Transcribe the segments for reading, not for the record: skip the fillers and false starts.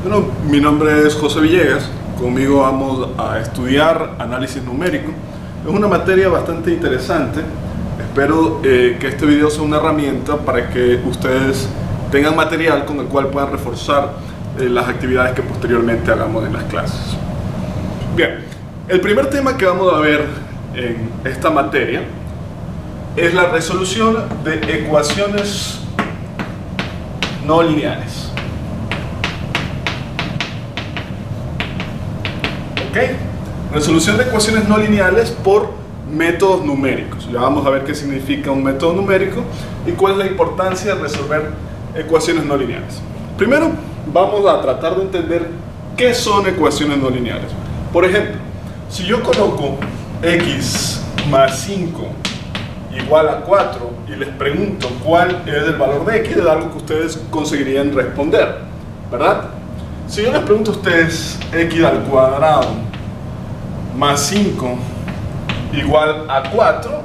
Bueno, mi nombre es José Villegas, conmigo vamos a estudiar análisis numérico. Es una materia bastante interesante, espero que este video sea una herramienta para que ustedes tengan material con el cual puedan reforzar las actividades que posteriormente hagamos en las clases. Bien, el primer tema que vamos a ver en esta materia es la resolución de ecuaciones no lineales. ¿Ok? Resolución de ecuaciones no lineales por métodos numéricos. Ya vamos a ver qué significa un método numérico y cuál es la importancia de resolver ecuaciones no lineales. Primero, vamos a tratar de entender qué son ecuaciones no lineales. Por ejemplo, si yo coloco x más 5 igual a 4 y les pregunto cuál es el valor de x, es algo que ustedes conseguirían responder, ¿verdad? Si yo les pregunto a ustedes x al cuadrado más 5 igual a 4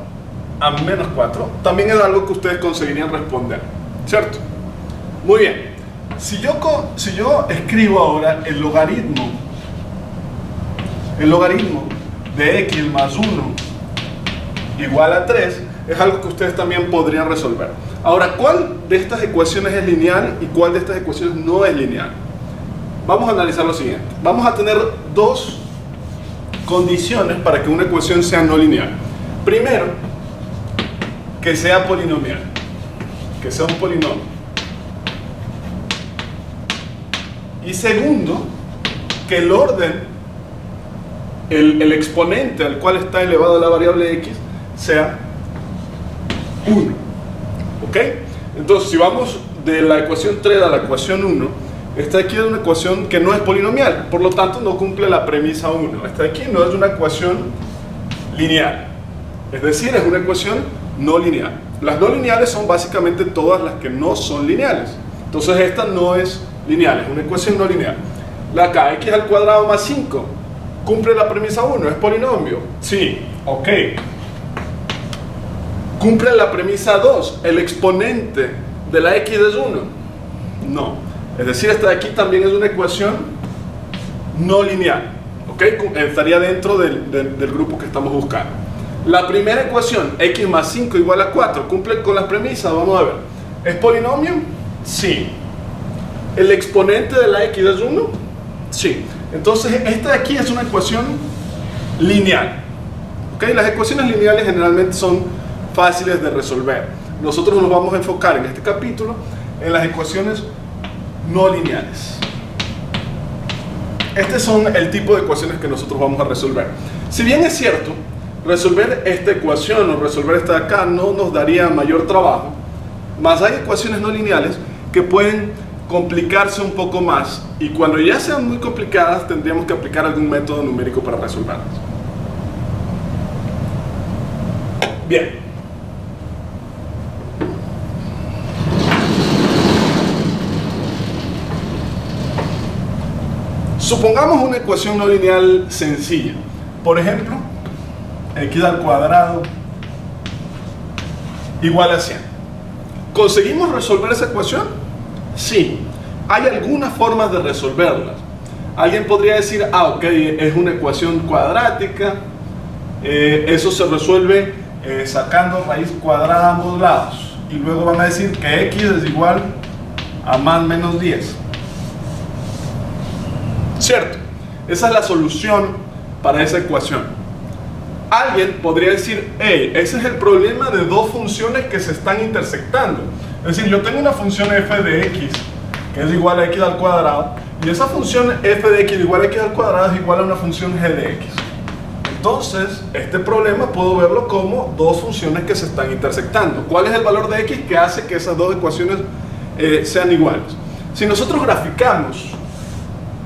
a menos 4, también es algo que ustedes conseguirían responder, ¿cierto? Muy bien, si yo escribo ahora el logaritmo de x más 1 igual a 3, es algo que ustedes también podrían resolver. Ahora, ¿cuál de estas ecuaciones es lineal y cuál de estas ecuaciones no es lineal? Vamos a analizar lo siguiente. Vamos a tener dos condiciones para que una ecuación sea no lineal. Primero, que sea polinomial, que sea un polinomio. Y segundo, que el orden, el exponente al cual está elevado la variable x sea 1. ¿Ok? Entonces, si vamos de la ecuación 3 a la ecuación 1, esta de aquí es una ecuación que no es polinomial, por lo tanto no cumple la premisa 1. Esta de aquí no es una ecuación lineal, es decir, es una ecuación no lineal. Las no lineales son básicamente todas las que no son lineales. Entonces esta no es lineal, es una ecuación no lineal. La acá, x al cuadrado más 5, ¿cumple la premisa 1? ¿Es polinomio? Sí, ok. ¿Cumple la premisa 2? ¿El exponente de la x es 1? No. Es decir, esta de aquí también es una ecuación no lineal. ¿Ok? Estaría dentro del grupo que estamos buscando. La primera ecuación, x más 5 igual a 4, ¿cumple con las premisas? Vamos a ver. ¿Es polinomio? Sí. ¿El exponente de la x es 1? Sí. Entonces, esta de aquí es una ecuación lineal. ¿Ok? Las ecuaciones lineales generalmente son fáciles de resolver. Nosotros nos vamos a enfocar en este capítulo en las ecuaciones no lineales. Estos son el tipo de ecuaciones que nosotros vamos a resolver. Si bien es cierto, resolver esta ecuación o resolver esta de acá no nos daría mayor trabajo, más hay ecuaciones no lineales que pueden complicarse un poco más y cuando ya sean muy complicadas tendríamos que aplicar algún método numérico para resolverlas. Bien. Supongamos una ecuación no lineal sencilla. Por ejemplo, x al cuadrado igual a 100. ¿Conseguimos resolver esa ecuación? Sí. Hay algunas formas de resolverlas. Alguien podría decir, ok, es una ecuación cuadrática. Eso se resuelve sacando raíz cuadrada a ambos lados. Y luego van a decir que x es igual a más menos 10. ¿Cierto? Esa es la solución para esa ecuación. Alguien podría decir, hey, ese es el problema de dos funciones que se están intersectando. Es decir, yo tengo una función f de x que es igual a x al cuadrado y esa función f de x igual a x al cuadrado es igual a una función g de x. Entonces, este problema puedo verlo como dos funciones que se están intersectando. ¿Cuál es el valor de x que hace que esas dos ecuaciones sean iguales? Si nosotros graficamos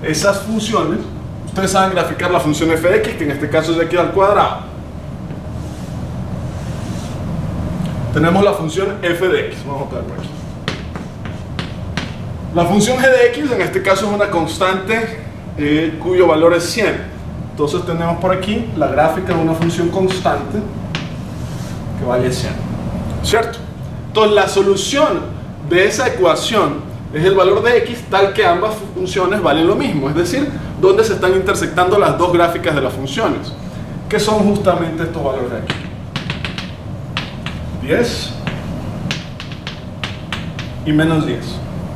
esas funciones, ustedes saben graficar la función f de x, que en este caso es x al cuadrado. Tenemos la función f de x, vamos a poner por aquí. La función g de x en este caso es una constante cuyo valor es 100. Entonces tenemos por aquí la gráfica de una función constante que vale 100, ¿cierto? Entonces la solución de esa ecuación es el valor de x tal que ambas funciones valen lo mismo, es decir, donde se están intersectando las dos gráficas de las funciones, que son justamente estos valores de aquí. 10 y menos 10,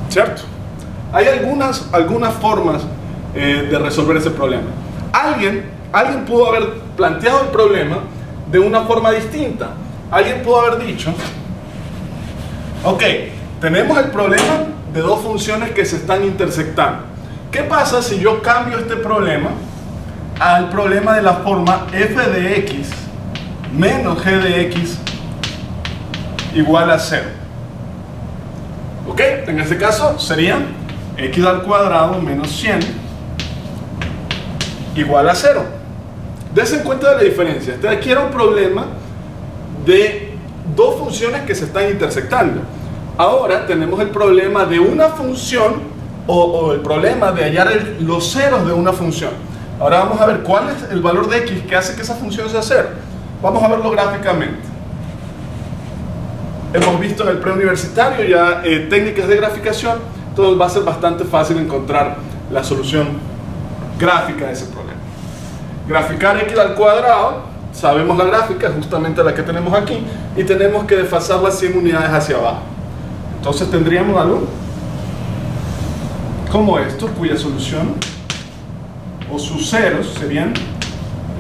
¿cierto? Hay algunas formas de resolver ese problema. Alguien pudo haber planteado el problema de una forma distinta. Alguien pudo haber dicho, ok, tenemos el problema de dos funciones que se están intersectando. ¿Qué pasa si yo cambio este problema al problema de la forma f de x menos g de x igual a 0? Ok, en este caso sería x al cuadrado menos 100 igual a 0. Dense cuenta de la diferencia. Este aquí era un problema de dos funciones que se están intersectando. Ahora tenemos el problema de una función o el problema de hallar los ceros de una función. Ahora vamos a ver cuál es el valor de x que hace que esa función sea 0. Vamos a verlo gráficamente. Hemos visto en el preuniversitario ya técnicas de graficación, entonces va a ser bastante fácil encontrar la solución gráfica de ese problema. Graficar x al cuadrado, sabemos la gráfica, justamente la que tenemos aquí, y tenemos que desfasarla 100 unidades hacia abajo. Entonces tendríamos algo como esto, cuya solución o sus ceros serían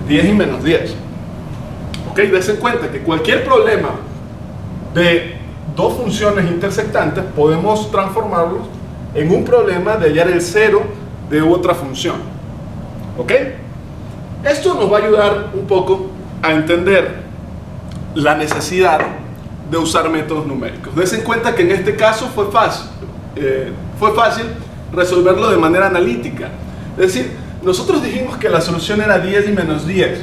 10 y menos 10. Ok, dense cuenta que cualquier problema de dos funciones intersectantes podemos transformarlos en un problema de hallar el cero de otra función. ¿Ok? Esto nos va a ayudar un poco a entender la necesidad de usar métodos numéricos. Dense cuenta que en este caso fue fácil resolverlo de manera analítica. Es decir, nosotros dijimos que la solución era 10 y menos 10.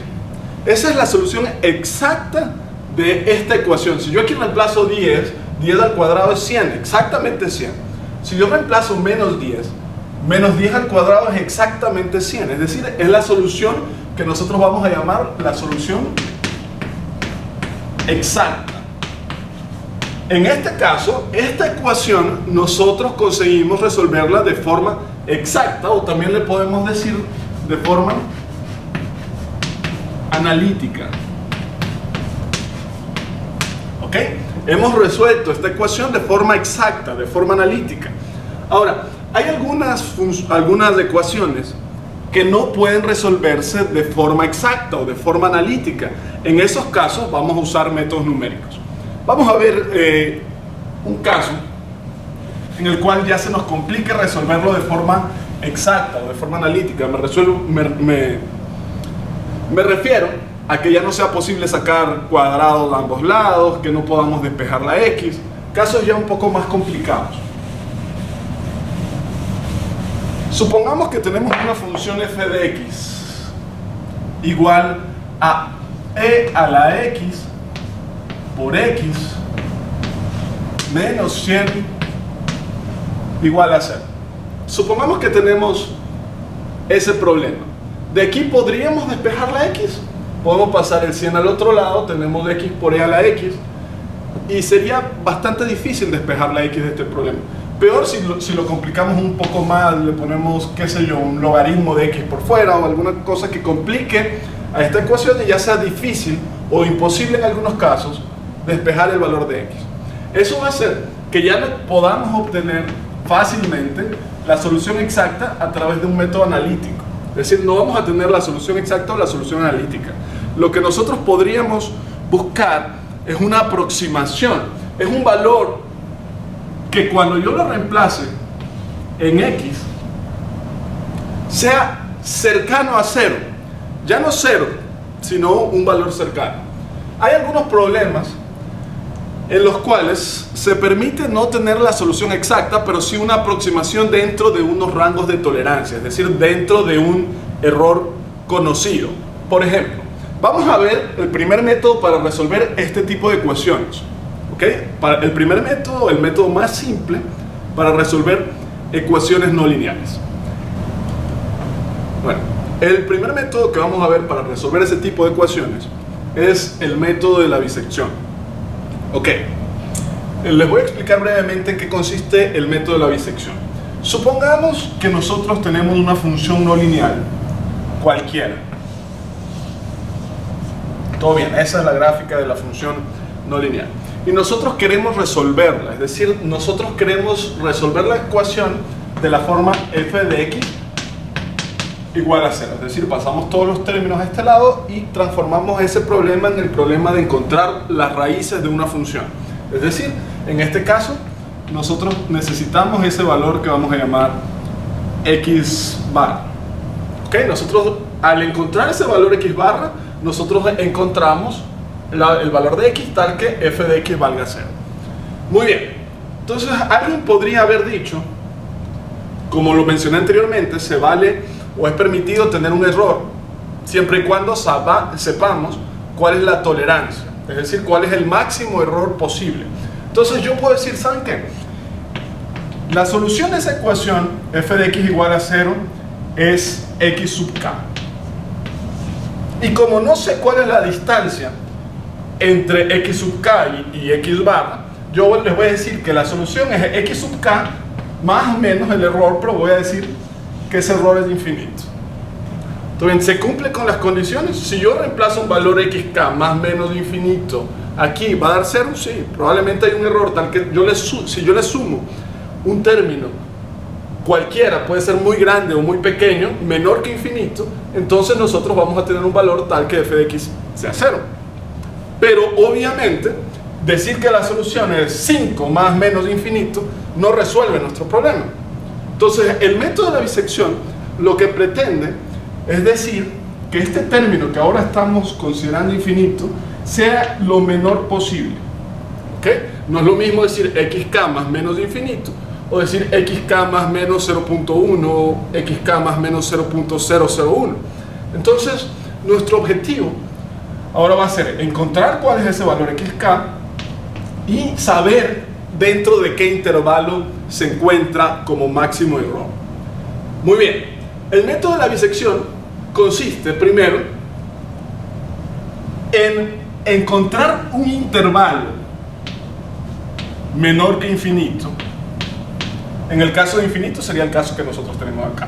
Esa es la solución exacta de esta ecuación. Si yo aquí reemplazo 10 al cuadrado es 100, exactamente 100. Si yo reemplazo menos 10 al cuadrado es exactamente 100. Es decir, es la solución que nosotros vamos a llamar la solución exacta. En este caso, esta ecuación nosotros conseguimos resolverla de forma exacta, o también le podemos decir de forma analítica. ¿Ok? Hemos resuelto esta ecuación de forma exacta, de forma analítica. Ahora, hay algunas ecuaciones que no pueden resolverse de forma exacta o de forma analítica. En esos casos vamos a usar métodos numéricos. Vamos a ver un caso en el cual ya se nos complica resolverlo de forma exacta o de forma analítica. Me refiero a que ya no sea posible sacar cuadrados de ambos lados, que no podamos despejar la x, casos ya un poco más complicados. Supongamos que tenemos una función f de x igual a e a la x por x menos 100 igual a 0. Supongamos que tenemos ese problema. De aquí podríamos despejar la x. Podemos pasar el 100 al otro lado, tenemos x por e a la x, y sería bastante difícil despejar la x de este problema. Peor si lo complicamos un poco más, le ponemos, qué sé yo, un logaritmo de x por fuera o alguna cosa que complique a esta ecuación y ya sea difícil o imposible en algunos casos despejar el valor de x. Eso va a hacer que ya no podamos obtener fácilmente la solución exacta a través de un método analítico. Es decir, no vamos a tener la solución exacta o la solución analítica. Lo que nosotros podríamos buscar es una aproximación, es un valor que cuando yo lo reemplace en x sea cercano a 0, ya no 0, sino un valor cercano. Hay algunos problemas en los cuales se permite no tener la solución exacta, pero sí una aproximación dentro de unos rangos de tolerancia, es decir, dentro de un error conocido. Por ejemplo, vamos a ver el primer método para resolver este tipo de ecuaciones. ¿Okay? El primer método, el método más simple para resolver ecuaciones no lineales. Bueno, el primer método que vamos a ver para resolver ese tipo de ecuaciones es el método de la bisección. Ok, Les voy a explicar brevemente en qué consiste el método de la bisección. Supongamos que nosotros tenemos una función no lineal, cualquiera. Todo bien, esa es la gráfica de la función no lineal. Y nosotros queremos resolverla, es decir, nosotros queremos resolver la ecuación de la forma f de x igual a 0. Es decir, pasamos todos los términos a este lado y transformamos ese problema en el problema de encontrar las raíces de una función. Es decir, en este caso, nosotros necesitamos ese valor que vamos a llamar x barra. ¿Ok? Nosotros, al encontrar ese valor x barra, nosotros encontramos el valor de x tal que f de x valga 0. Muy bien. Entonces, alguien podría haber dicho, como lo mencioné anteriormente, se vale o es permitido tener un error siempre y cuando sepamos cuál es la tolerancia, es decir, cuál es el máximo error posible. Entonces yo puedo decir, ¿saben qué? La solución de esa ecuación f de x igual a 0 es x sub k. Y como no sé cuál es la distancia entre x sub k y x barra, yo les voy a decir que la solución es x sub k más o menos el error, pero voy a decir que ese error es infinito. Entonces, ¿se cumple con las condiciones? Si yo reemplazo un valor xk más menos infinito aquí, ¿va a dar 0? Sí, probablemente hay un error tal que si yo le sumo un término cualquiera, puede ser muy grande o muy pequeño, menor que infinito, entonces nosotros vamos a tener un valor tal que f de x sea 0. Pero obviamente decir que la solución es 5 más menos infinito no resuelve nuestro problema. Entonces, el método de la bisección lo que pretende es decir que este término que ahora estamos considerando infinito sea lo menor posible. ¿Ok? No es lo mismo decir xk más menos infinito o decir xk más menos 0.1 o xk más menos 0.001. Entonces, nuestro objetivo ahora va a ser encontrar cuál es ese valor xk y saber dentro de qué intervalo se encuentra como máximo error. Muy bien, el método de la bisección consiste primero en encontrar un intervalo menor que infinito. En el caso de infinito sería el caso que nosotros tenemos acá.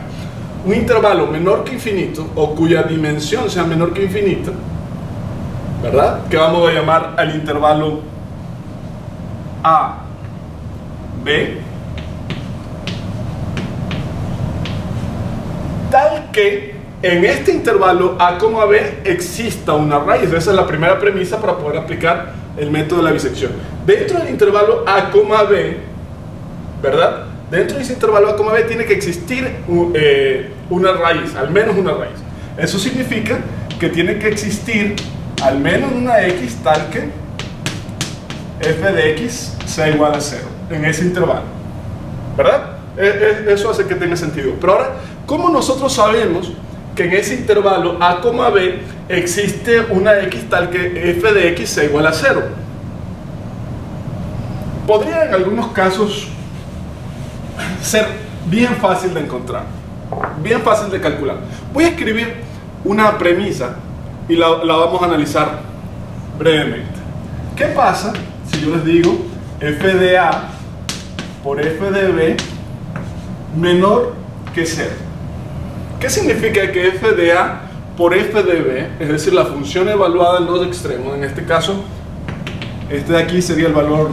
Un intervalo menor que infinito o cuya dimensión sea menor que infinito, ¿verdad? Que vamos a llamar al intervalo a b, tal que en este intervalo a, b exista una raíz. Esa es la primera premisa para poder aplicar el método de la bisección. Dentro del intervalo a, b, ¿verdad? Dentro de ese intervalo a, b tiene que existir una raíz, al menos una raíz. Eso significa que tiene que existir al menos una x tal que f de x sea igual a 0 en ese intervalo, ¿verdad? Eso hace que tenga sentido. Pero ahora, ¿cómo nosotros sabemos que en ese intervalo a, b existe una x tal que f de x sea igual a 0? Podría en algunos casos ser bien fácil de encontrar, bien fácil de calcular. Voy a escribir una premisa y la vamos a analizar brevemente. ¿Qué pasa si yo les digo f de a por f de b menor que 0? ¿Qué significa que f de a por f de b, es decir, la función evaluada en los extremos, en este caso, este de aquí sería el valor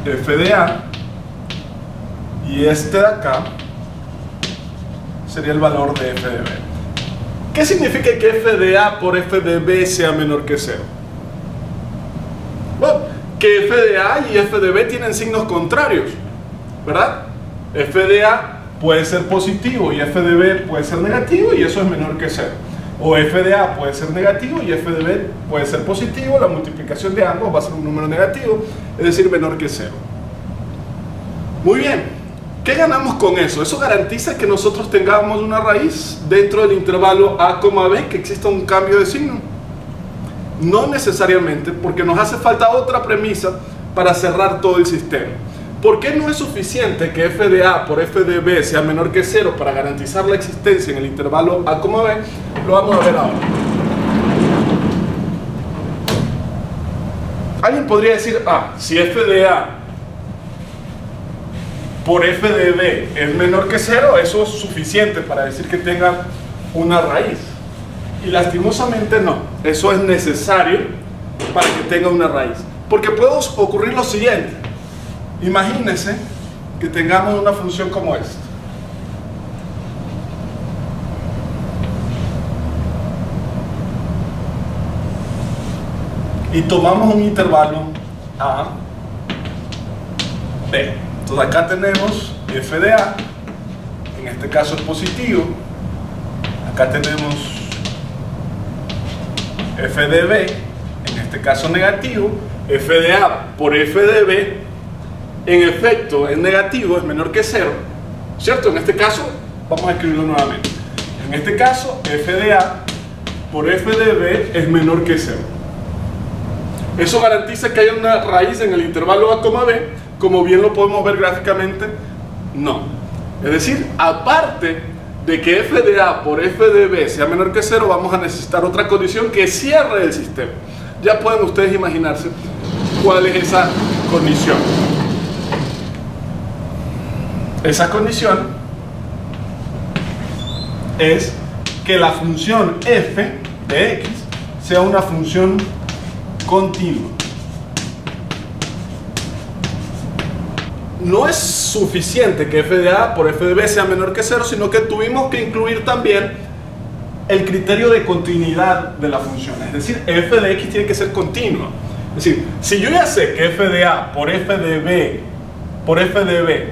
de f de a y este de acá sería el valor de f de b? ¿Qué significa que f de a por f de b sea menor que 0? Bueno, que f de a y f de b tienen signos contrarios, ¿verdad? F de a puede ser positivo y f de b puede ser negativo y eso es menor que 0. O f de a puede ser negativo y f de b puede ser positivo, la multiplicación de ambos va a ser un número negativo, es decir, menor que 0. Muy bien, ¿qué ganamos con eso? Eso garantiza que nosotros tengamos una raíz dentro del intervalo a, b, que exista un cambio de signo. No necesariamente, porque nos hace falta otra premisa para cerrar todo el sistema. ¿Por qué no es suficiente que f de a por f de b sea menor que 0 para garantizar la existencia en el intervalo a, b? Lo vamos a ver ahora. Alguien podría decir, si f de a por f de b es menor que 0, eso es suficiente para decir que tenga una raíz. Y lastimosamente no, eso es necesario para que tenga una raíz. Porque puede ocurrir lo siguiente. Imagínense que tengamos una función como esta. Y tomamos un intervalo A, B. Entonces acá tenemos f de A, en este caso es positivo. Acá tenemos f de B, en este caso negativo. F de A por f de B, en efecto es negativo, es menor que 0, ¿cierto? En este caso, vamos a escribirlo nuevamente. En este caso, f de A por f de B es menor que 0. ¿Eso garantiza que haya una raíz en el intervalo A, B? Como bien lo podemos ver gráficamente, no. Es decir, aparte de que f de A por f de B sea menor que 0, vamos a necesitar otra condición que cierre el sistema. Ya pueden ustedes imaginarse cuál es esa condición. Esa condición es que la función f de x sea una función continua. No es suficiente que f de A por f de B sea menor que 0, sino que tuvimos que incluir también el criterio de continuidad de la función. Es decir, f de x tiene que ser continua. Es decir, si yo ya sé que f de A por f de B por f de B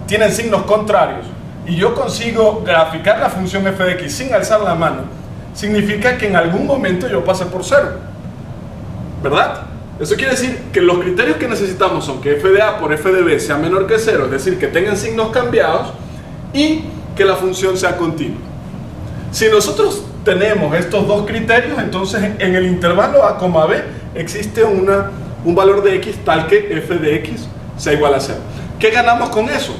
tienen signos contrarios y yo consigo graficar la función f de x sin alzar la mano, significa que en algún momento yo pasé por 0, ¿verdad? Eso quiere decir que los criterios que necesitamos son que f de A por f de B sea menor que 0, es decir, que tengan signos cambiados y que la función sea continua. Si nosotros tenemos estos dos criterios, entonces en el intervalo A, B existe un valor de x tal que f de x sea igual a 0. ¿Qué ganamos con eso?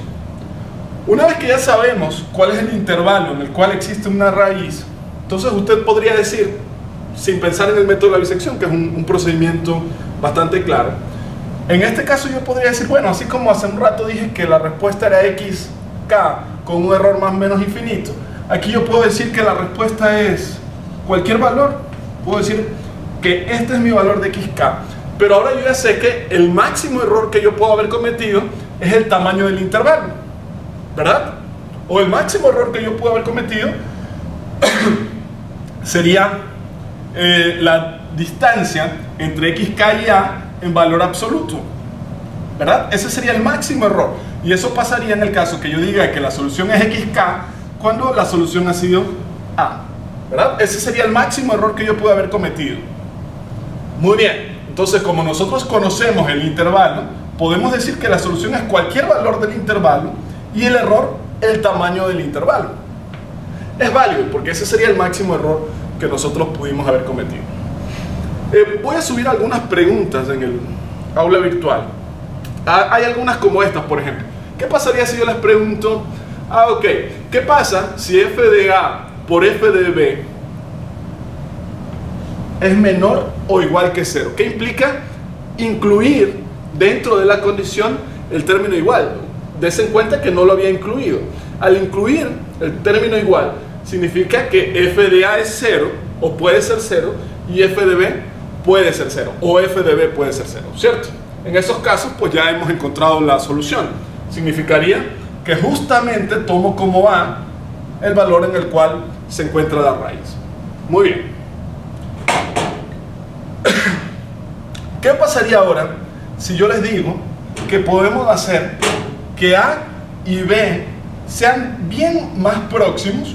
Una vez que ya sabemos cuál es el intervalo en el cual existe una raíz, entonces usted podría decir, sin pensar en el método de la bisección, que es un procedimiento bastante claro, en este caso yo podría decir, bueno, así como hace un rato dije que la respuesta era xk con un error más o menos infinito, aquí yo puedo decir que la respuesta es cualquier valor. Puedo decir que este es mi valor de xk, pero ahora yo ya sé que el máximo error que yo puedo haber cometido es el tamaño del intervalo, ¿verdad? O el máximo error que yo puedo haber cometido sería la distancia entre xk y a en valor absoluto, ¿verdad? Ese sería el máximo error, y eso pasaría en el caso que yo diga que la solución es xk cuando la solución ha sido a, ¿verdad? Ese sería el máximo error que yo pude haber cometido. Muy bien, entonces como nosotros conocemos el intervalo, podemos decir que la solución es cualquier valor del intervalo y el error el tamaño del intervalo. Es válido porque ese sería el máximo error que nosotros pudimos haber cometido. Voy a subir algunas preguntas en el aula virtual. Hay algunas como estas, por ejemplo. ¿Qué pasaría si yo les pregunto, ok, ¿qué pasa si f de A por f de B es menor o igual que 0? ¿Qué implica incluir dentro de la condición el término igual? Dese en cuenta que no lo había incluido. Al incluir el término igual, significa que f de A es 0 o puede ser 0 y f de B puede ser 0 o f de B puede ser 0, ¿cierto? En esos casos pues ya hemos encontrado la solución. Significaría que justamente tomo como A el valor en el cual se encuentra la raíz. Muy bien. ¿Qué pasaría ahora si yo les digo que podemos hacer que A y B sean bien más próximos,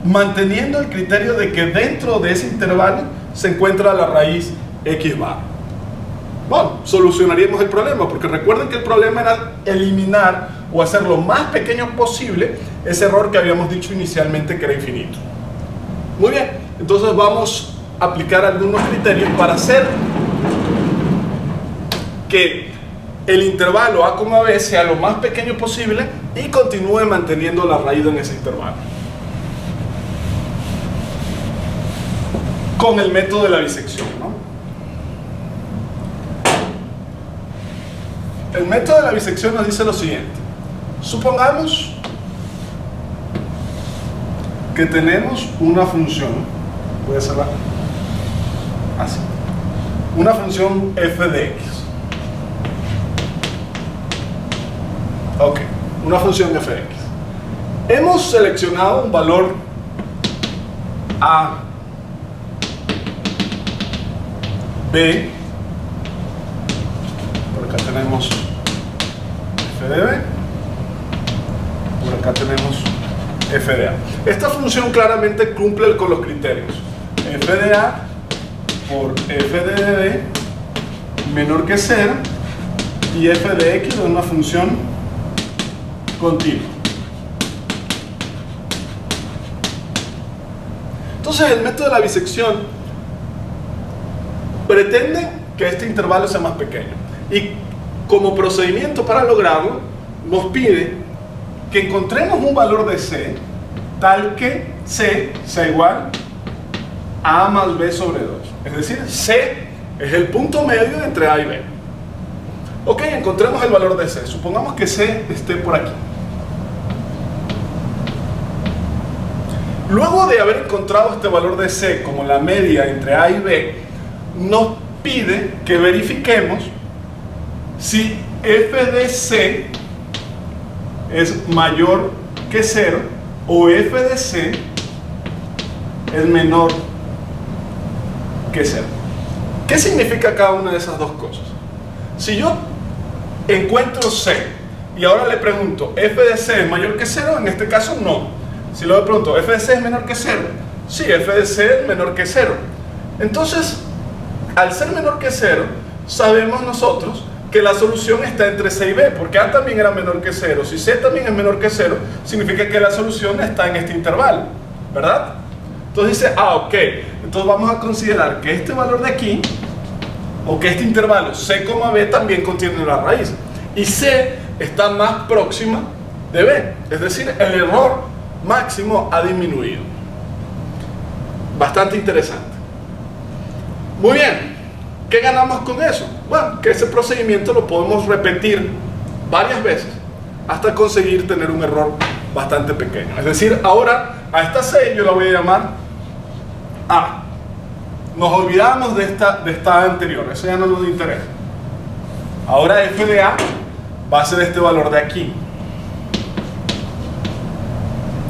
manteniendo el criterio de que dentro de ese intervalo se encuentra la raíz x bar? Bueno, solucionaríamos el problema, porque recuerden que el problema era eliminar o hacer lo más pequeño posible ese error que habíamos dicho inicialmente que era infinito. Muy bien, entonces vamos a aplicar algunos criterios para hacer que el intervalo A, B sea lo más pequeño posible y continúe manteniendo la raíz en ese intervalo. Con el método de la bisección, ¿no? El método de la bisección nos dice lo siguiente. Supongamos que tenemos una función, voy a hacerla así, una función f de x. Ok, una función f de x. Hemos seleccionado un valor a, b, por acá tenemos f de b, por acá tenemos f de a. Esta función claramente cumple con los criterios f de a por f de b menor que 0 y f de x es una función continua. Entonces el método de la bisección pretende que este intervalo sea más pequeño y como procedimiento para lograrlo nos pide que encontremos un valor de c tal que c sea igual a a más b sobre 2. Es decir, c es el punto medio entre a y b. Ok, encontremos el valor de c. Supongamos que c esté por aquí. Luego de haber encontrado este valor de c como la media entre a y b, nos pide que verifiquemos si f de c es mayor que 0 o f de c es menor que 0. ¿Qué significa cada una de esas dos cosas? Si yo encuentro c y ahora le pregunto f de c es mayor que 0, en este caso no. Si luego le pregunto f de c es menor que 0, sí, f de c es menor que 0. Entonces, al ser menor que 0, sabemos nosotros que la solución está entre c y b, porque a también era menor que 0. Si c también es menor que 0, significa que la solución está en este intervalo, ¿verdad? Entonces dice, ok, entonces vamos a considerar que este valor de aquí, o que este intervalo c, b también contiene la raíz, y c está más próxima de b, es decir, el error máximo ha disminuido. Bastante interesante. Muy bien, ¿qué ganamos con eso? Bueno, que ese procedimiento lo podemos repetir varias veces hasta conseguir tener un error bastante pequeño. Es decir, ahora a esta c yo la voy a llamar a. Nos olvidamos de esta anterior, eso ya no nos interesa. Ahora f de a va a ser este valor de aquí.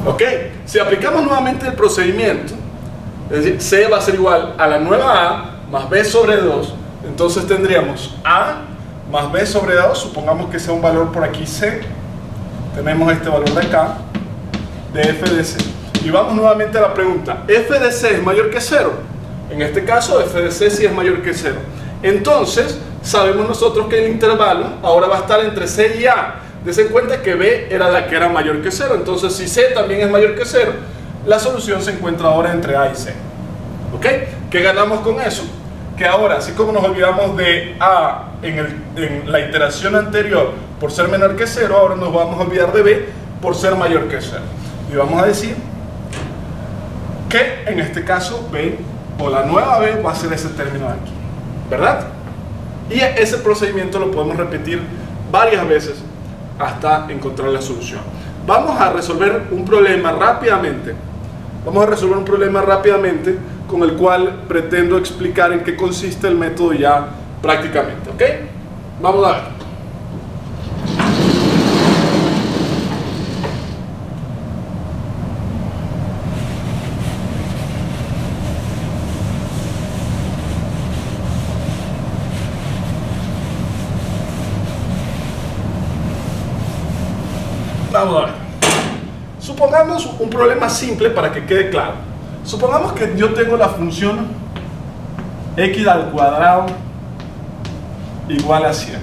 Ok, si aplicamos nuevamente el procedimiento, es decir, c va a ser igual a la nueva a más b sobre 2, entonces tendríamos a más b sobre 2, supongamos que sea un valor por aquí c, tenemos este valor de acá, de f de c. Y vamos nuevamente a la pregunta, ¿f de c es mayor que 0? En este caso, f de c sí es mayor que 0. Entonces, sabemos nosotros que el intervalo ahora va a estar entre c y a. Dense cuenta que b era la que era mayor que 0. Entonces, si c también es mayor que 0, la solución se encuentra ahora entre a y c. ¿Ok? ¿Qué ganamos con eso? Que ahora, así como nos olvidamos de a en la iteración anterior por ser menor que 0, ahora nos vamos a olvidar de b por ser mayor que 0. Y vamos a decir que en este caso b o la nueva b va a ser ese término de aquí, ¿verdad? Y ese procedimiento lo podemos repetir varias veces hasta encontrar la solución. Vamos a resolver un problema rápidamente. Vamos a resolver un problema rápidamente con el cual pretendo explicar en qué consiste el método ya prácticamente, ¿ok? Vamos a ver. Vamos a ver. Supongamos un problema simple para que quede claro. Supongamos que yo tengo la función x al cuadrado igual a 100.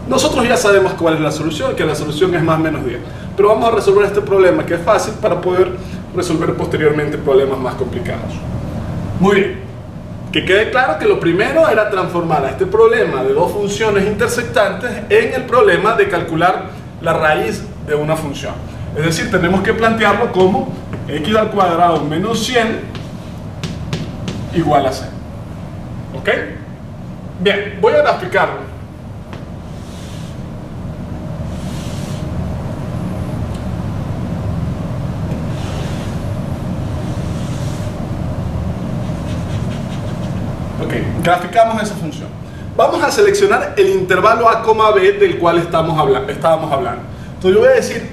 Nosotros ya sabemos cuál es la solución, que la solución es más o menos 10. Pero vamos a resolver este problema que es fácil para poder resolver posteriormente problemas más complicados. Muy bien. Que quede claro que lo primero era transformar a este problema de dos funciones intersectantes en el problema de calcular la raíz de una función. Es decir, tenemos que plantearlo como x al cuadrado menos 100 igual a 0. ¿Ok? Bien, voy a graficarlo. Ok, graficamos esa función. Vamos a seleccionar el intervalo a, b del cual estábamos hablando. Entonces yo voy a decir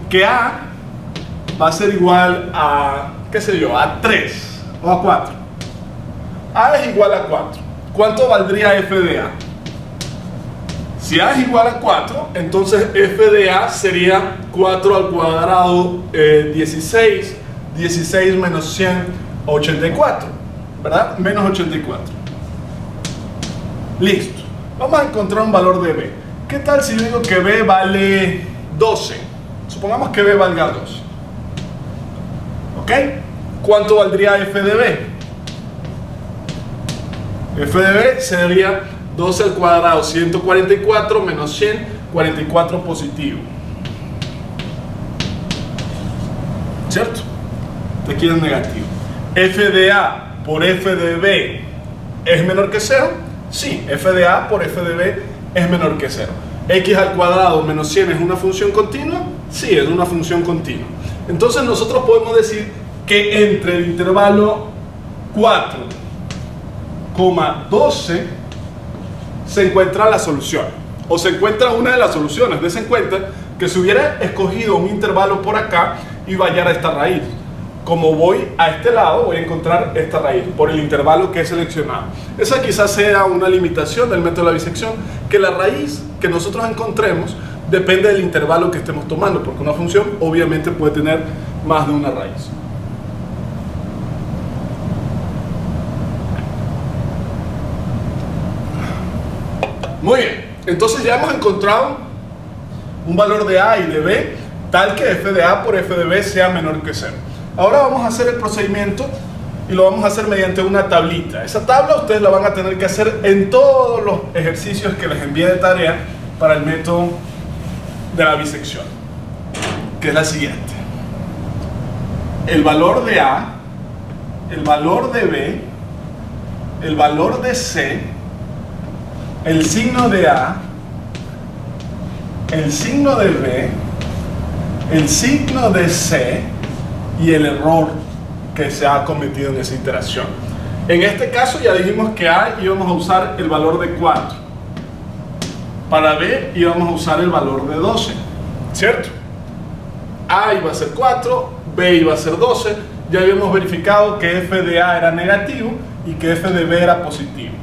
que a va a ser igual a, qué sé yo, a 3 o a 4. A es igual a 4. ¿Cuánto valdría f de a? Si a es igual a 4, entonces f de a sería 4 al cuadrado 16, 16 menos 100, 84, ¿verdad? Menos 84. Listo. Vamos a encontrar un valor de b. ¿Qué tal si yo digo que b vale 12? Supongamos que b valga 12. ¿Ok? ¿Cuánto valdría f de b? F de b sería 12 al cuadrado 144 menos 100, 44 positivo. ¿Cierto? Aquí es negativo. F de a por f de b es menor que 0. Sí, f de a por f de b es menor que 0. X al cuadrado menos 100 es una función continua. Sí, es una función continua. Entonces nosotros podemos decir que entre el intervalo 4,12 se encuentra la solución, o se encuentra una de las soluciones. Des en cuenta que si hubiera escogido un intervalo por acá, iba a hallar esta raíz. Como voy a este lado, voy a encontrar esta raíz por el intervalo que he seleccionado. Esa quizás sea una limitación del método de la bisección, que la raíz que nosotros encontremos depende del intervalo que estemos tomando, porque una función obviamente puede tener más de una raíz. Muy bien, entonces ya hemos encontrado un valor de a y de b tal que f de a por f de b sea menor que 0. Ahora vamos a hacer el procedimiento y lo vamos a hacer mediante una tablita. Esa tabla ustedes la van a tener que hacer en todos los ejercicios que les envíe de tarea para el método de la bisección, que es la siguiente: el valor de a, el valor de b, el valor de c, el signo de a, el signo de b, el signo de c y el error que se ha cometido en esa iteración. En este caso ya dijimos que a íbamos a usar el valor de 4, para b íbamos a usar el valor de 12, ¿cierto? A iba a ser 4, b iba a ser 12. Ya habíamos verificado que f de a era negativo y que f de b era positivo.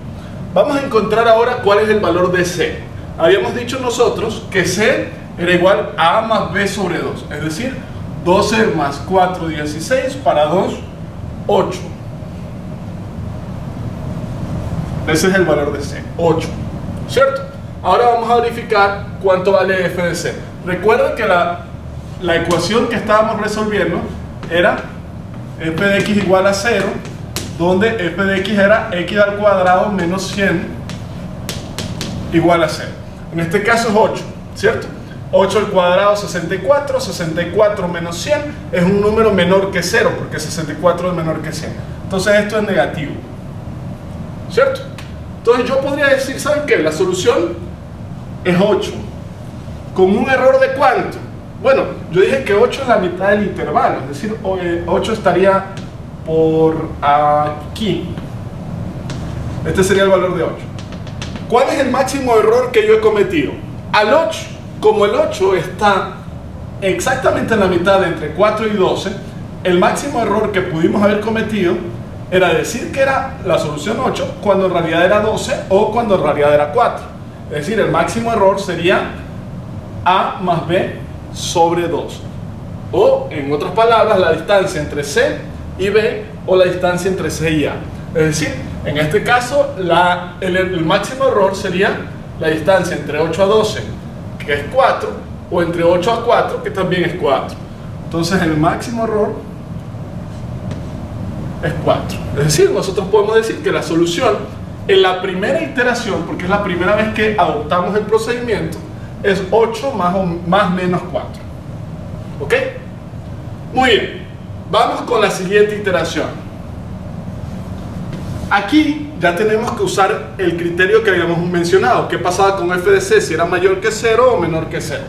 Vamos a encontrar ahora cuál es el valor de c. Habíamos dicho nosotros que c era igual a a más b sobre 2, es decir, 12 más 4, 16, para 2, 8. Ese es el valor de c, 8, ¿cierto? Ahora vamos a verificar cuánto vale f de c. Recuerden que la ecuación que estábamos resolviendo era f de x igual a 0, donde f de x era x al cuadrado menos 100 igual a 0. En este caso es 8, ¿cierto? 8 al cuadrado 64, 64 menos 100 es un número menor que 0, porque 64 es menor que 100. Entonces esto es negativo, ¿cierto? Entonces yo podría decir, ¿saben qué? La solución es 8, con un error de ¿cuánto? Bueno, yo dije que 8 es la mitad del intervalo, es decir, 8 estaría por aquí. Este sería el valor de 8. ¿Cuál es el máximo error que yo he cometido? Al 8, como el 8 está exactamente en la mitad entre 4 y 12, el máximo error que pudimos haber cometido era decir que era la solución 8 cuando en realidad era 12 o cuando en realidad era 4. Es decir, el máximo error sería a más b sobre 2. O, en otras palabras, la distancia entre c y b o la distancia entre c y a. Es decir, en este caso, el máximo error sería la distancia entre 8 a 12, que es 4, o entre 8 a 4, que también es 4. Entonces el máximo error es 4. Es decir, nosotros podemos decir que la solución en la primera iteración, porque es la primera vez que adoptamos el procedimiento, es 8 más menos 4. ¿Ok? Muy bien. Vamos con la siguiente iteración. Aquí ya tenemos que usar el criterio que habíamos mencionado. ¿Qué pasaba con f de c? Si era mayor que 0 o menor que 0.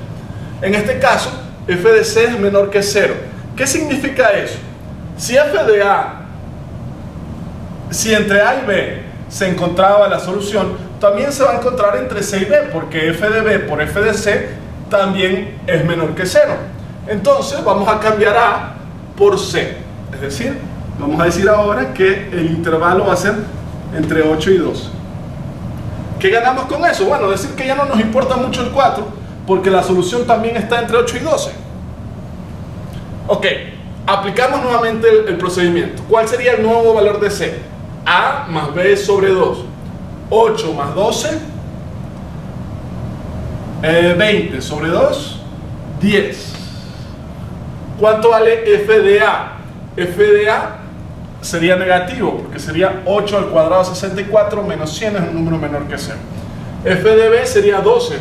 En este caso, f de c es menor que 0. ¿Qué significa eso? Si f de a, si entre a y b se encontraba la solución, también se va a encontrar entre C y B, porque f de B por f de C también es menor que 0. Entonces vamos a cambiar A por C. Es decir, vamos a decir ahora que el intervalo va a ser entre 8 y 12. ¿Qué ganamos con eso? Bueno, decir que ya no nos importa mucho el 4, porque la solución también está entre 8 y 12. Ok, aplicamos nuevamente el procedimiento. ¿Cuál sería el nuevo valor de C? A más B sobre 2. 8 más 12, 20 sobre 2, 10. ¿Cuánto vale f de A? F de A sería negativo, porque sería 8 al cuadrado 64 menos 100 es un número menor que 0. F de B sería 12.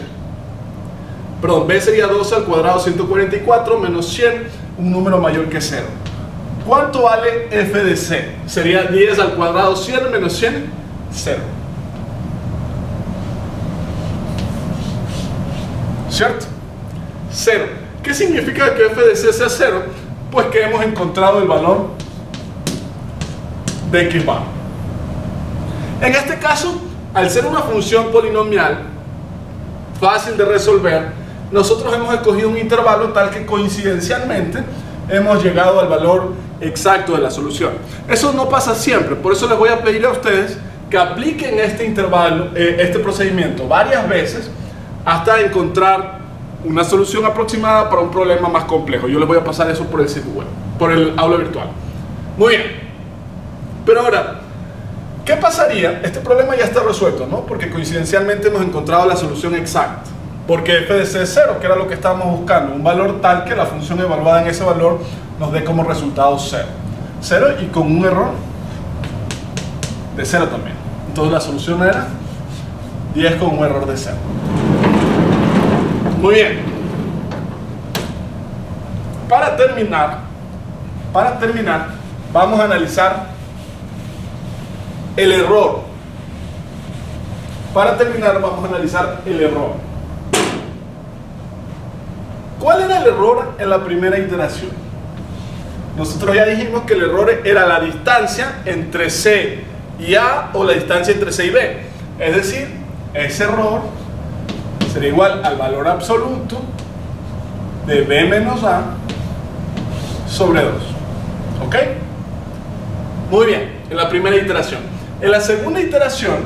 Perdón, B sería 12 al cuadrado 144 menos 100, un número mayor que 0. ¿Cuánto vale f de C? Sería 10 al cuadrado 100 menos 100, 0. ¿Cierto? 0. ¿Qué significa que f de C sea 0? Pues que hemos encontrado el valor de x bar. En este caso, al ser una función polinomial fácil de resolver, nosotros hemos escogido un intervalo tal que coincidencialmente hemos llegado al valor exacto de la solución. Eso no pasa siempre, por eso les voy a pedir a ustedes que apliquen este intervalo, este procedimiento varias veces hasta encontrar una solución aproximada para un problema más complejo. Yo les voy a pasar eso por el sitio web, por el aula virtual. Muy bien. Pero ahora, ¿qué pasaría? Este problema ya está resuelto, ¿no? Porque coincidencialmente hemos encontrado la solución exacta. Porque f de C es 0, que era lo que estábamos buscando. Un valor tal que la función evaluada en ese valor nos dé como resultado 0. 0 y con un error de 0 también. Entonces la solución era 10 con un error de 0. Muy bien. Para terminar, vamos a analizar el error. Para terminar, vamos a analizar el error. ¿Cuál era el error en la primera iteración? Nosotros ya dijimos que el error era la distancia entre C y A o la distancia entre C y B. Es decir, ese error sería igual al valor absoluto de B menos A sobre 2. ¿Ok? Muy bien, en la primera iteración. En la segunda iteración,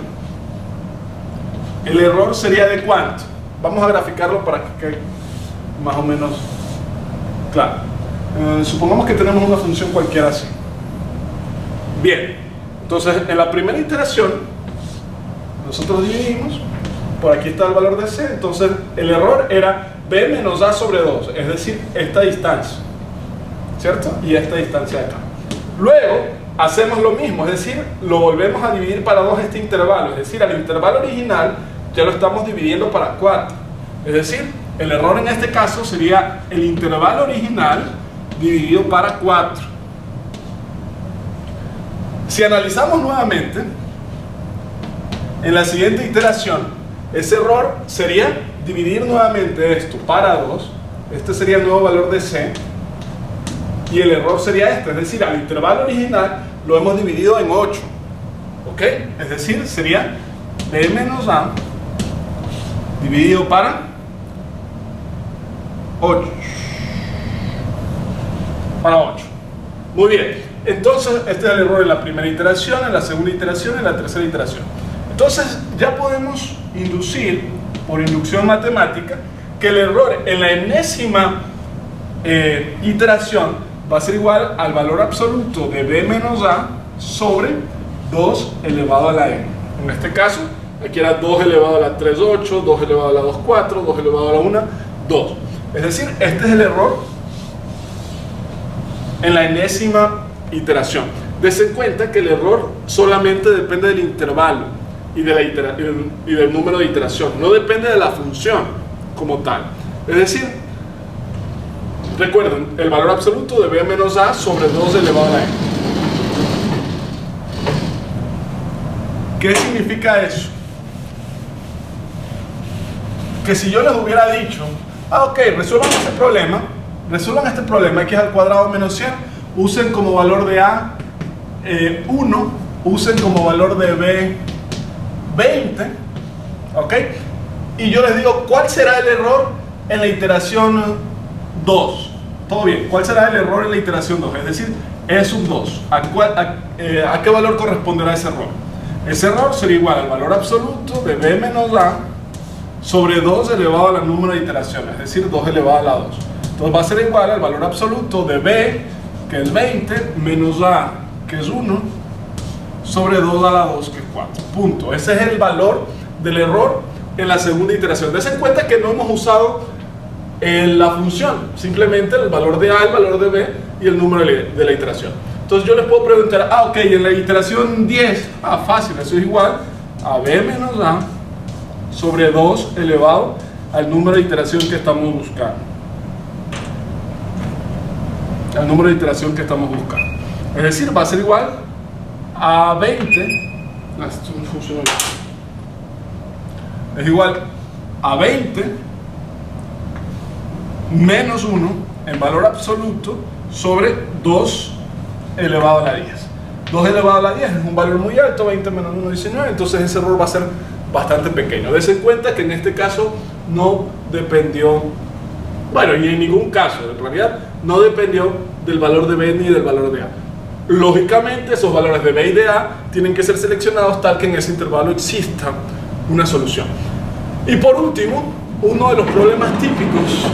el error sería de ¿cuánto? Vamos a graficarlo para que quede más o menos claro. Supongamos que tenemos una función cualquiera así. Bien, entonces en la primera iteración nosotros dividimos, por aquí está el valor de C, entonces el error era B menos A sobre 2, es decir, esta distancia, ¿cierto? Y esta distancia de acá. Luego hacemos lo mismo, es decir, lo volvemos a dividir para 2 este intervalo, es decir, al intervalo original ya lo estamos dividiendo para 4, es decir, el error en este caso sería el intervalo original dividido para 4. Si analizamos nuevamente, en la siguiente iteración, ese error sería dividir nuevamente esto para 2, este sería el nuevo valor de C, y el error sería este, es decir, al intervalo original lo hemos dividido en 8, ¿ok? Es decir, sería B menos A dividido para 8. Para 8. Muy bien. Entonces, este es el error en la primera iteración, en la segunda iteración, en la tercera iteración. Entonces, ya podemos inducir, por inducción matemática, que el error en la enésima iteración va a ser igual al valor absoluto de B menos A sobre 2 elevado a la n. En este caso, aquí era 2 elevado a la 3, 8, 2 elevado a la 2, 4, 2 elevado a la 1, 2. Es decir, este es el error en la enésima iteración. Dense cuenta que el error solamente depende del intervalo y del número de iteración, no depende de la función como tal. Es decir, recuerden, el valor absoluto de B menos A sobre 2 elevado a la n. ¿Qué significa eso? Que si yo les hubiera dicho, ok, resuelvan este problema, x al cuadrado menos 100, usen como valor de A 1, usen como valor de B 20, ¿ok? Y yo les digo, ¿cuál será el error en la iteración 2? Todo bien, ¿cuál será el error en la iteración 2? Es decir, es un 2. ¿A qué valor corresponderá ese error? Ese error sería igual al valor absoluto de b menos a sobre 2 elevado a la número de iteraciones, es decir, 2 elevado a la 2. Entonces va a ser igual al valor absoluto de b, que es 20, menos a, que es 1, sobre 2 a la 2, que es 4. Punto. Ese es el valor del error en la segunda iteración. Dense cuenta que no hemos usado la función, simplemente el valor de a, el valor de b y el número de la iteración. Entonces yo les puedo preguntar, ok, en la iteración 10, fácil, eso es igual a b menos a sobre 2 elevado al número de iteración que estamos buscando. Al número de iteración que estamos buscando. Es decir, va a ser igual a 20, esto no funciona bien. Es igual a 20 menos 1 en valor absoluto sobre 2 elevado a la 10. 2 elevado a la 10 es un valor muy alto, 20 menos 1, 19, entonces ese error va a ser bastante pequeño. Dense cuenta que en este caso no dependió, bueno, y en ningún caso, en realidad, no dependió del valor de b ni del valor de a. Lógicamente, esos valores de b y de a tienen que ser seleccionados tal que en ese intervalo exista una solución. Y por último, uno de los problemas típicos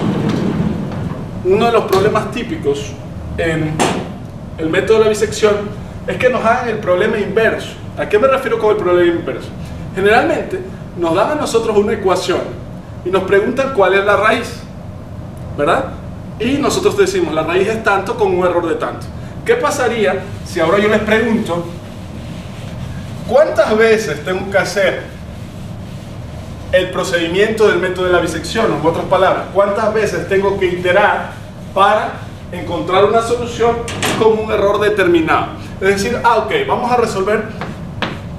en el método de la bisección es que nos hagan el problema inverso. ¿A qué me refiero con el problema inverso? Generalmente nos dan a nosotros una ecuación y nos preguntan cuál es la raíz, ¿verdad? Y nosotros decimos, la raíz es tanto con un error de tanto. ¿Qué pasaría si ahora yo les pregunto cuántas veces tengo que hacer el procedimiento del método de la bisección? En otras palabras, ¿cuántas veces tengo que iterar para encontrar una solución con un error determinado? Es decir, ok, vamos a resolver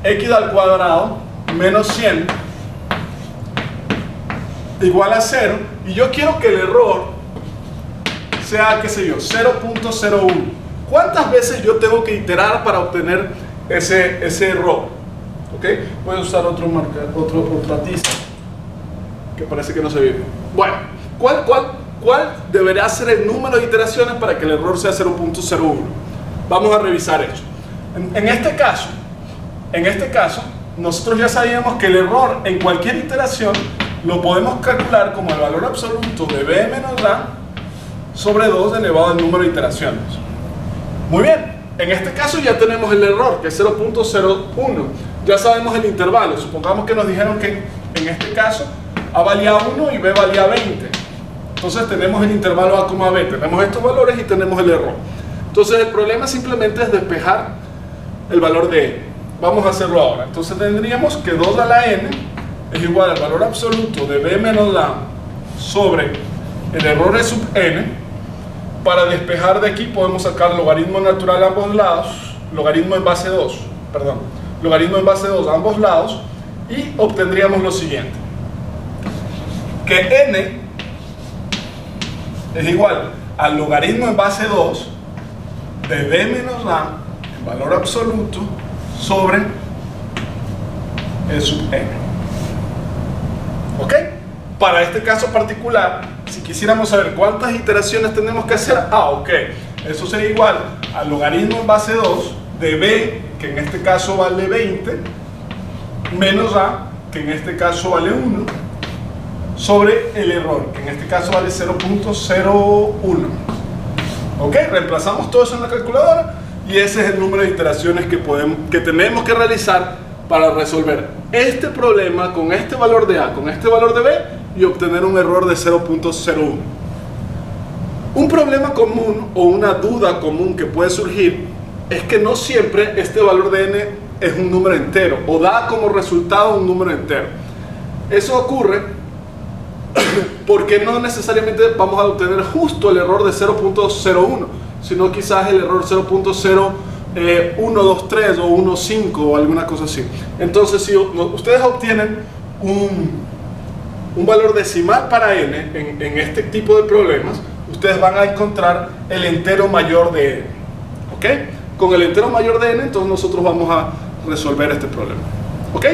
x al cuadrado menos 100 igual a 0, y yo quiero que el error sea, qué sé yo, 0.01. ¿Cuántas veces yo tengo que iterar para obtener ese error? ¿Ok? Voy a usar otra tiza que parece que no se ve bien. Bueno, ¿cuál deberá ser el número de iteraciones para que el error sea 0.01? Vamos a revisar eso. En este caso, nosotros ya sabíamos que el error en cualquier iteración lo podemos calcular como el valor absoluto de b menos a sobre 2 elevado al número de iteraciones. Muy bien, en este caso ya tenemos el error, que es 0.01. Ya sabemos el intervalo. Supongamos que nos dijeron que en este caso a valía 1 y b valía 20. Entonces tenemos el intervalo a, b, tenemos estos valores y tenemos el error. Entonces el problema simplemente es despejar el valor de n. Vamos a hacerlo ahora. Entonces tendríamos que 2 a la n es igual al valor absoluto de b menos a sobre el error de sub n. Para despejar de aquí podemos sacar logaritmo natural a ambos lados, logaritmo en base 2 a ambos lados, y obtendríamos lo siguiente: que n es igual al logaritmo en base 2 de b menos a en valor absoluto sobre el sub n. ¿Ok? Para este caso particular, si quisiéramos saber cuántas iteraciones tenemos que hacer, ok, eso sería igual al logaritmo en base 2 de b, que en este caso vale 20, menos a, que en este caso vale 1, sobre el error, que en este caso vale 0.01. ¿Ok? Reemplazamos todo eso en la calculadora y ese es el número de iteraciones que tenemos que realizar para resolver este problema con este valor de a, con este valor de b, y obtener un error de 0.01. Un problema común o una duda común que puede surgir es que no siempre este valor de n es un número entero o da como resultado un número entero. Eso ocurre porque no necesariamente vamos a obtener justo el error de 0.01, sino quizás el error 0.0123 o 1.5 o alguna cosa así. Entonces, si ustedes obtienen un valor decimal para n en este tipo de problemas, ustedes van a encontrar el entero mayor de n. ¿Ok? Con el entero mayor de n, entonces nosotros vamos a resolver este problema. ¿Ok?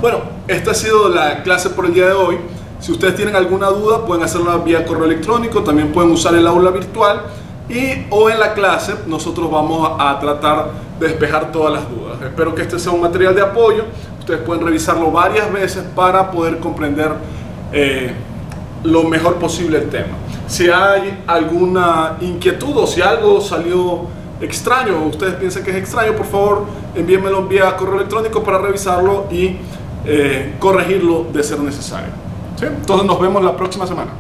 Bueno, esta ha sido la clase por el día de hoy. Si ustedes tienen alguna duda, pueden hacerla vía correo electrónico, también pueden usar el aula virtual o en la clase nosotros vamos a tratar de despejar todas las dudas. Espero que este sea un material de apoyo. Ustedes pueden revisarlo varias veces para poder comprender lo mejor posible el tema. Si hay alguna inquietud o si algo salió extraño o ustedes piensan que es extraño, por favor envíenmelo vía correo electrónico para revisarlo y corregirlo de ser necesario. ¿Sí? Entonces nos vemos la próxima semana.